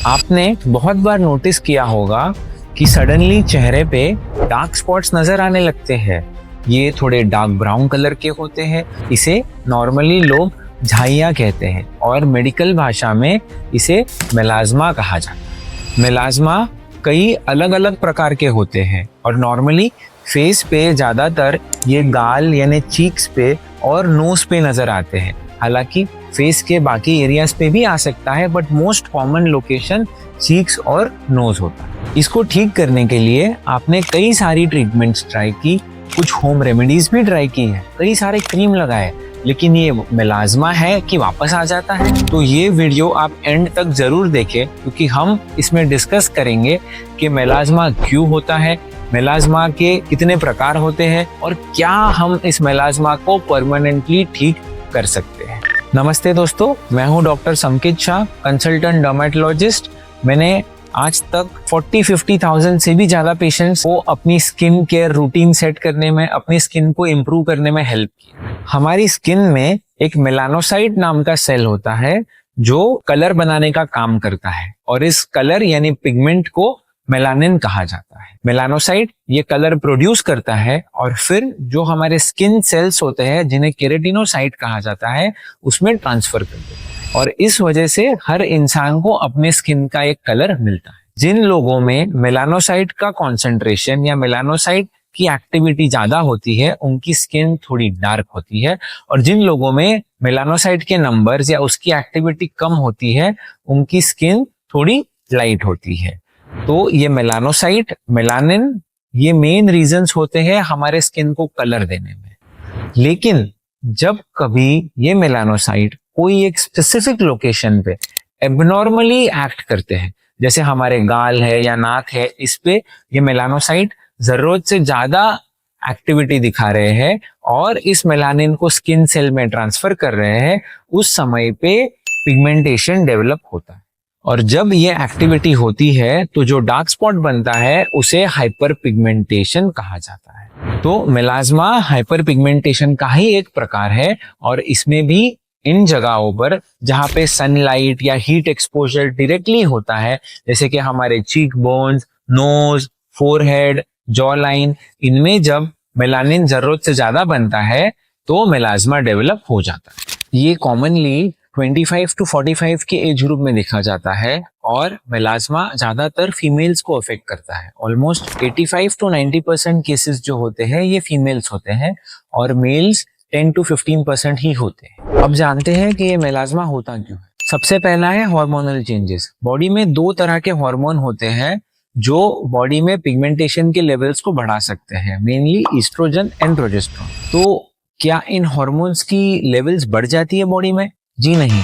आपने बहुत बार नोटिस किया होगा कि सडनली चेहरे पे डार्क स्पॉट्स नजर आने लगते हैं। ये थोड़े डार्क ब्राउन कलर के होते हैं। इसे नॉर्मली लोग झाइयाँ कहते हैं और मेडिकल भाषा में इसे मेलाज्मा कहा जाता है। मेलाज्मा कई अलग अलग प्रकार के होते हैं और नॉर्मली फेस पे ज़्यादातर ये गाल यानी चीक्स पे और नोज पे नज़र आते हैं। हालांकि फेस के बाकी एरियाज पे भी आ सकता है, but most common location cheeks और नोज होता है। इसको ठीक करने के लिए आपने कई सारी ट्रीटमेंट्स ट्राई की, कुछ होम रेमेडीज भी ट्राई की है, कई सारे क्रीम लगाए, लेकिन ये मेलाज्मा है कि वापस आ जाता है। तो ये वीडियो आप एंड तक जरूर देखें, क्योंकि हम इसमें डिस्कस करेंगे कि मेलाज्मा क्यों होता है, मेलाज्मा के कितने प्रकार होते हैं और क्या हम इस मेलाज्मा को परमानेंटली ठीक कर सकते हैं। नमस्ते दोस्तों, मैं हूं डॉक्टर संकित शाह, कंसल्टेंट डर्मेटोलॉजिस्ट। मैंने आज तक 40-50,000 से भी ज्यादा पेशेंट्स को अपनी स्किन केयर रूटीन सेट करने में, अपनी स्किन को इम्प्रूव करने में हेल्प की। हमारी स्किन में एक मेलानोसाइट नाम का सेल होता है जो कलर बनाने का काम करता है और इस कलर यानी पिगमेंट को मेलानिन कहा जाता है। मेलानोसाइट ये कलर प्रोड्यूस करता है और फिर जो हमारे स्किन सेल्स होते हैं जिन्हें केराटिनोसाइट कहा जाता है उसमें ट्रांसफर कर देता है और इस वजह से हर इंसान को अपने स्किन का एक कलर मिलता है। जिन लोगों में मेलानोसाइट का कॉन्सेंट्रेशन या मेलानोसाइट की एक्टिविटी ज्यादा होती है उनकी स्किन थोड़ी डार्क होती है और जिन लोगों में मेलानोसाइट के नंबर्स या उसकी एक्टिविटी कम होती है उनकी स्किन थोड़ी लाइट होती है। तो ये मेलानोसाइट, मेलानिन, ये मेन रीजंस होते हैं हमारे स्किन को कलर देने में। लेकिन जब कभी ये मेलानोसाइट कोई एक स्पेसिफिक लोकेशन पे एबनॉर्मली एक्ट करते हैं, जैसे हमारे गाल है या नाक है, इस पे ये मेलानोसाइट जरूरत से ज्यादा एक्टिविटी दिखा रहे हैं और इस मेलानिन को स्किन सेल में ट्रांसफर कर रहे हैं, उस समय पे पिगमेंटेशन डेवलप होता है। और जब ये एक्टिविटी होती है तो जो डार्क स्पॉट बनता है उसे हाइपर पिगमेंटेशन कहा जाता है। तो मेलाज्मा हाइपर पिगमेंटेशन का ही एक प्रकार है और इसमें भी इन जगहों पर जहाँ पे सनलाइट या हीट एक्सपोजर डायरेक्टली होता है, जैसे कि हमारे cheek bones, nose, forehead, jaw line, इनमें जब मेलानिन जरूरत से ज्यादा बनता है तो मेलाज्मा डेवलप हो जाता है। ये कॉमनली 25 to 45 के एज ग्रुप में देखा जाता है और मेलाज्मा ज्यादातर फीमेल्स को अफेक्ट करता है। ऑलमोस्ट 85 to 90% केसेस जो होते हैं ये फीमेल्स होते हैं और मेल्स 10 to 15% ही होते हैं। अब जानते हैं कि ये मेलाज्मा होता क्यों है। सबसे पहला है हार्मोनल चेंजेस। बॉडी में दो तरह के हार्मोन होते हैं जो बॉडी में पिगमेंटेशन के लेवल्स को बढ़ा सकते हैं, मेनली ईस्ट्रोजन एंड प्रोजेस्टेरोन। तो क्या इन हार्मोन्स की लेवल्स बढ़ जाती है बॉडी में? जी नहीं।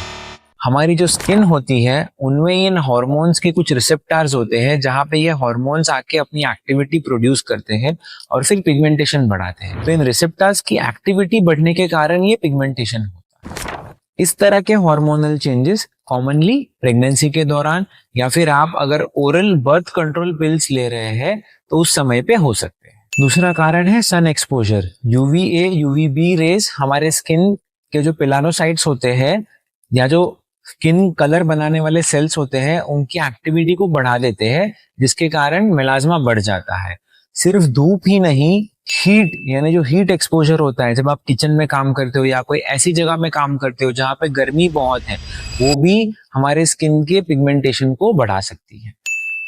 हमारी जो स्किन होती है उनमें इन हार्मोन्स के कुछ रिसेप्टर्स होते हैं जहाँ पे ये हार्मोन्स आके अपनी एक्टिविटी प्रोड्यूस करते हैं और फिर पिगमेंटेशन बढ़ाते हैं। तो इन रिसेप्टर्स की एक्टिविटी बढ़ने के कारण ये पिगमेंटेशन होता है। इस तरह के हार्मोनल चेंजेस कॉमनली प्रेगनेंसी के दौरान या फिर आप अगर ओरल बर्थ कंट्रोल पिल्स ले रहे हैं तो उस समय पे हो सकते हैं। दूसरा कारण है sun exposure. UVA, UVB rays हमारे स्किन के जो पिलानोसाइट्स होते हैं या जो स्किन कलर बनाने वाले सेल्स होते हैं उनकी एक्टिविटी को बढ़ा देते हैं, जिसके कारण मेलाज्मा बढ़ जाता है। सिर्फ धूप ही नहीं, हीट यानी जो हीट एक्सपोजर होता है, जब आप किचन में काम करते हो या कोई ऐसी जगह में काम करते हो जहाँ पे गर्मी बहुत है, वो भी हमारे स्किन के पिगमेंटेशन को बढ़ा सकती है।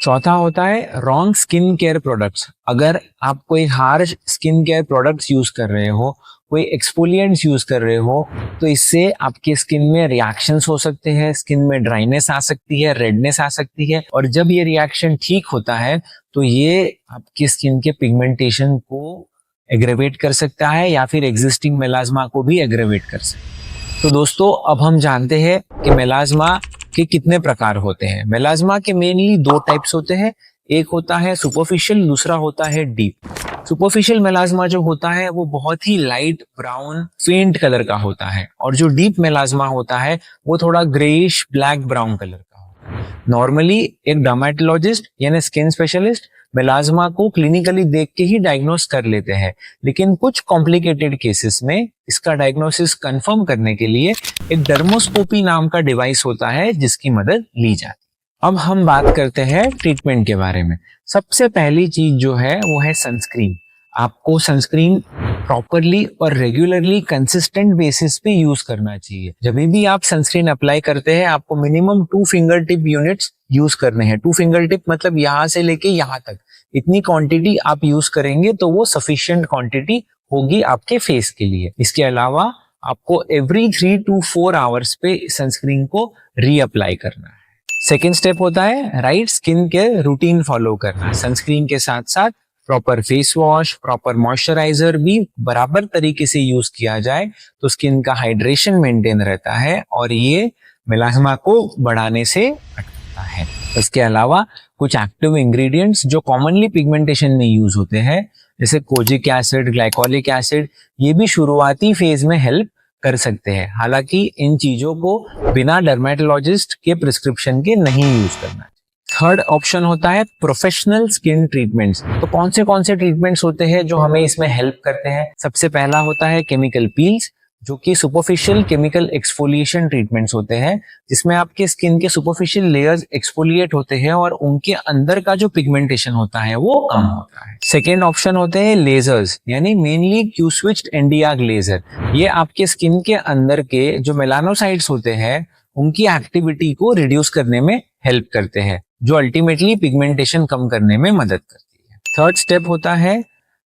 चौथा होता है रॉन्ग स्किन केयर प्रोडक्ट्स। अगर आप कोई harsh skin care products use कर रहे हो, कोई एक्सफोलिएंट्स यूज कर रहे हो, तो इससे आपके स्किन में रिएक्शंस हो सकते हैं, स्किन में ड्राइनेस आ सकती है, रेडनेस आ सकती है और जब ये रिएक्शन ठीक होता है तो ये आपकी स्किन के पिगमेंटेशन को एग्रेवेट कर सकता है या फिर एग्जिस्टिंग मेलाज्मा को भी एग्रेवेट कर सकता है। तो दोस्तों, अब हम जानते हैं कि मेलाज्मा के कितने प्रकार होते हैं। मेलाज्मा के मेनली दो टाइप्स होते हैं, एक होता है सुपरफिशियल, दूसरा होता है डीप। सुपरफिशियल मेलाज्मा जो होता है वो बहुत ही लाइट ब्राउन फेंट कलर का होता है और जो डीप मेलाज्मा होता है वो थोड़ा ग्रेइश ब्लैक ब्राउन कलर का होता है। नॉर्मली एक डर्मेटोलॉजिस्ट यानी स्किन स्पेशलिस्ट मेलाज्मा को क्लिनिकली देख के ही डायग्नोस कर लेते हैं, लेकिन कुछ कॉम्प्लिकेटेड केसेस में इसका डायग्नोसिस कंफर्म करने के लिए एक डर्मोस्कोपी नाम का डिवाइस होता है जिसकी मदद ली जाती है। अब हम बात करते हैं ट्रीटमेंट के बारे में। सबसे पहली चीज जो है वो है सनस्क्रीन। आपको सनस्क्रीन प्रॉपरली और रेगुलरली कंसिस्टेंट बेसिस पे यूज करना चाहिए। जब भी आप सनस्क्रीन अप्लाई करते हैं आपको minimum 2 finger tip units use करने हैं। 2 फिंगर टिप मतलब यहाँ से लेके यहाँ तक, इतनी क्वांटिटी आप यूज करेंगे तो वो सफिशिएंट क्वांटिटी होगी आपके फेस के लिए। इसके अलावा आपको एवरी 3 to 4 आवर्स पे सनस्क्रीन को रीअप्लाई करना है। सेकेंड स्टेप होता है right skin care routine follow करना। सनस्क्रीन के साथ साथ proper face wash, proper moisturiser भी बराबर तरीके से यूज किया जाए तो स्किन का हाइड्रेशन मेंटेन रहता है और ये मेलास्मा को बढ़ाने से अटकाता है। इसके अलावा कुछ एक्टिव इंग्रेडिएंट्स जो कॉमनली पिगमेंटेशन में यूज होते हैं जैसे कोजिक एसिड, ग्लाइकोलिक एसिड, ये भी शुरुआती फेज में हेल्प कर सकते हैं। हालांकि इन चीजों को बिना डर्मेटोलॉजिस्ट के प्रिस्क्रिप्शन के नहीं यूज करना। थर्ड ऑप्शन होता है प्रोफेशनल स्किन ट्रीटमेंट्स। तो कौन से ट्रीटमेंट्स होते हैं जो हमें इसमें हेल्प करते हैं? सबसे पहला होता है केमिकल पील्स, जो कि सुपरफिशियल केमिकल एक्सफोलिएशन ट्रीटमेंट्स होते हैं, जिसमें आपके स्किन के सुपरफिशियल लेयर्स एक्सफोलिएट होते हैं और उनके अंदर का जो पिगमेंटेशन होता है वो कम होता है। सेकेंड ऑप्शन होते हैं लेजर्स, यानी mainly Q switched NDR laser. ये आपके स्किन के अंदर के जो मेलानोसाइट्स होते हैं उनकी एक्टिविटी को रिड्यूस करने में हेल्प करते हैं, जो अल्टीमेटली पिगमेंटेशन कम करने में मदद करती है। थर्ड स्टेप होता है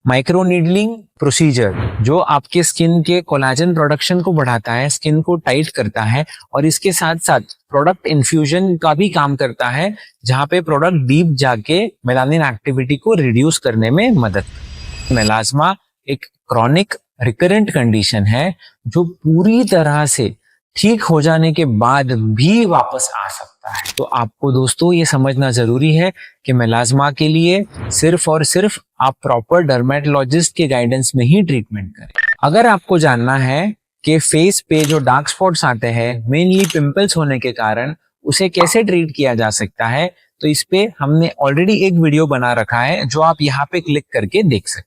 माइक्रो नीडलिंग प्रोसीजर, जो आपके स्किन के कोलाजन प्रोडक्शन को बढ़ाता है, स्किन को टाइट करता है और इसके साथ साथ प्रोडक्ट इन्फ्यूजन का भी काम करता है, जहां पे प्रोडक्ट डीप जाके मेलानिन एक्टिविटी को रिड्यूस करने में मदद करता है। मेलास्मा एक क्रॉनिक रिकरेंट कंडीशन है जो पूरी तरह से ठीक हो जाने के बाद भी वापस आ सकता है। तो आपको दोस्तों ये समझना जरूरी है कि मेलास्मा के लिए सिर्फ और सिर्फ आप प्रॉपर डर्मेटोलॉजिस्ट के गाइडेंस में ही ट्रीटमेंट करें। अगर आपको जानना है कि फेस पे जो डार्क स्पॉट्स आते हैं मेनली पिंपल्स होने के कारण, उसे कैसे ट्रीट किया जा सकता है, तो इस पे हमने ऑलरेडी एक वीडियो बना रखा है जो आप यहाँ पे क्लिक करके देख सकते हैं।